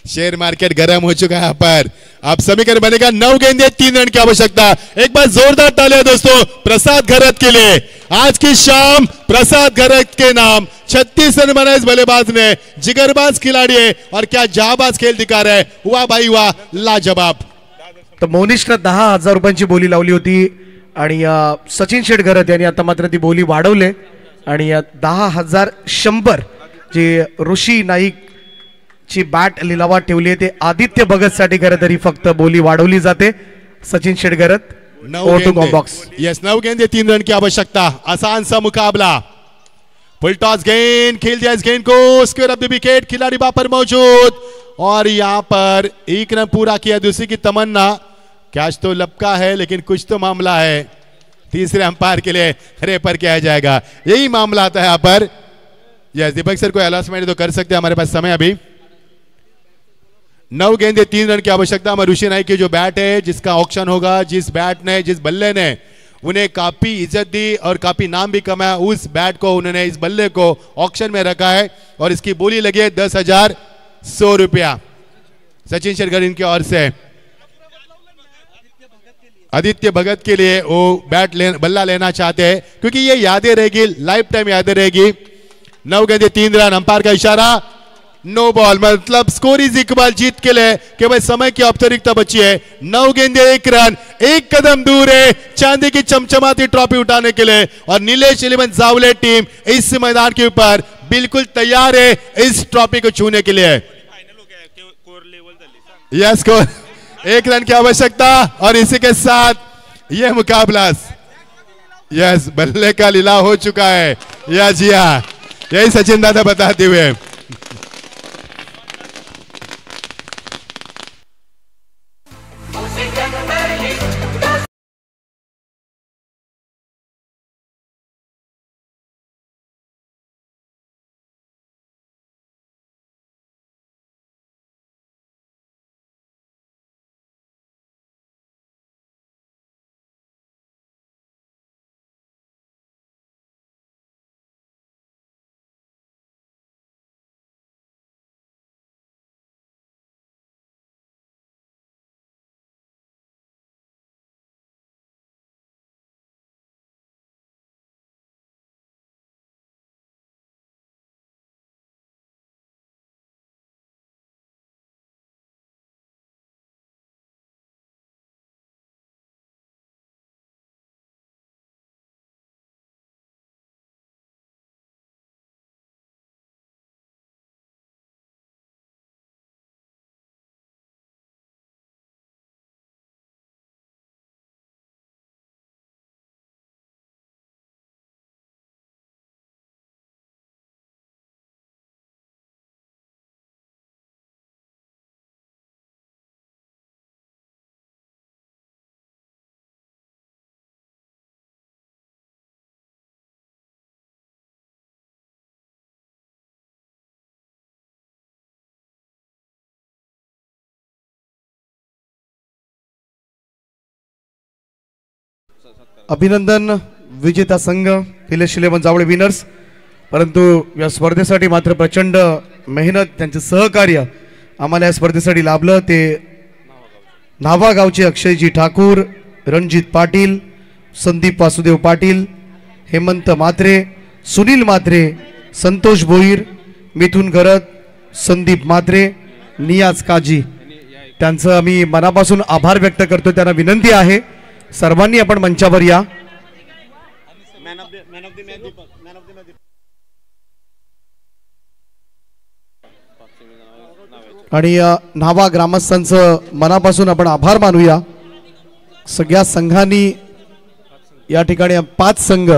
शेयर मार्केट गर्म हो चुका है यहाँ पर। अब समीकरण बनेगा 9 गेंदे 3 रन की आवश्यकता। एक बार जोरदार तालियां दोस्तों प्रसाद घरत के लिए। आज की शाम प्रसाद घरत के नाम 36 रन बनाए इस बल्लेबाज ने। जिगरबाज खिलाड़ी है और क्या जाबाज खेल दिखा रहा है। वाह भाई वाह, लाजवाब। तर मोनिशनं 10,000 रुपयांची बोली लावली होती आणि सचिन शेटघरत यांनी आता मात्र ती बोली वाढवले आणि 10,100 जे ऋषी नाईक ची बॅट लिलावात ठेवली आहे ते आदित्य भगत साठी खरं तरी फक्त बोली वाढवली जाते। सचिन शेटघरत 9 बॉक्स। यस 9 गेंदे 3 रन की आवश्यकता। आसान सा मुकाबला। फुल टॉस गेंद खेल दिया इस गेंद को, स्क्वायर ऑफ द विकेट, खिलाड़ी वहां पर मौजूद और यहां पर 1 रन पूरा किया। दूसरी की तमन्ना, कैच तो लपका है लेकिन कुछ तो मामला है। तीसरे अंपायर के लिए हरे पर किया जाएगा, यही मामला आता है यहाँ पर। यस दीपक सर को अनाउंसमेंट तो कर सकते हैं, हमारे पास समय अभी। 9 गेंदे 3 रन की आवश्यकता। ऋषि नाइक की जो बैट है, जिसका ऑक्शन होगा, जिस बैट ने, जिस बल्ले ने उन्हें काफी इज्जत दी और काफी नाम भी कमाया, उस बैट को उन्होंने, इस बल्ले को ऑक्शन में रखा है और इसकी बोली लगी है 10,100 रुपया। सचिन शेरगर इनकी ओर से आदित्य भगत के लिए वो बल्ला लेना चाहते हैं क्योंकि ये यादें रहेगी, लाइफ टाइम यादें रहेगी। 9 गेंदे 3 रन, अंपायर का इशारा, नो बॉल, मतलब स्कोर इज इक्वल। जीत के लिए केवल समय की औपचारिकता बची है। 9 गेंदे 1 रन, 1 कदम दूर है चांदी की चमचमाती ट्रॉफी उठाने के लिए और नीलेश 11 जावले टीम इस मैदान के ऊपर बिल्कुल तैयार है इस ट्रॉफी को छूने के लिए। यस स्कोर 1 रन की आवश्यकता और इसी के साथ यह मुकाबला यस बल्ले का लीला हो चुका है। या जी हाँ, यही सचिन दादा बताते हुए। अभिनंदन विजेता संघ निलेश 11 जावळे विनर्स। परंतु या स्पर्धेसाठी मात्र प्रचंड मेहनत, त्यांचे सहकार्य आम्हाला या स्पर्धेसाठी लाभलं ते नावा गावचे अक्षयजी ठाकूर, रणजित पाटील, संदीप वासुदेव पाटील, हेमंत मात्रे, सुनील मात्रे, संतोष भोईर, मिथुन घरत, संदीप मात्रे, नियाज काजी, त्यांचं आम्ही मनापासून आभार व्यक्त करतो। त्यांना विनंती आहे सर्वांनी आपण मंचावर या। आणि न्हावा ग्रामस्थांचं मनापासून आपण आभार मानूया। सगळ्या संघांनी या ठिकाणी 5 संघ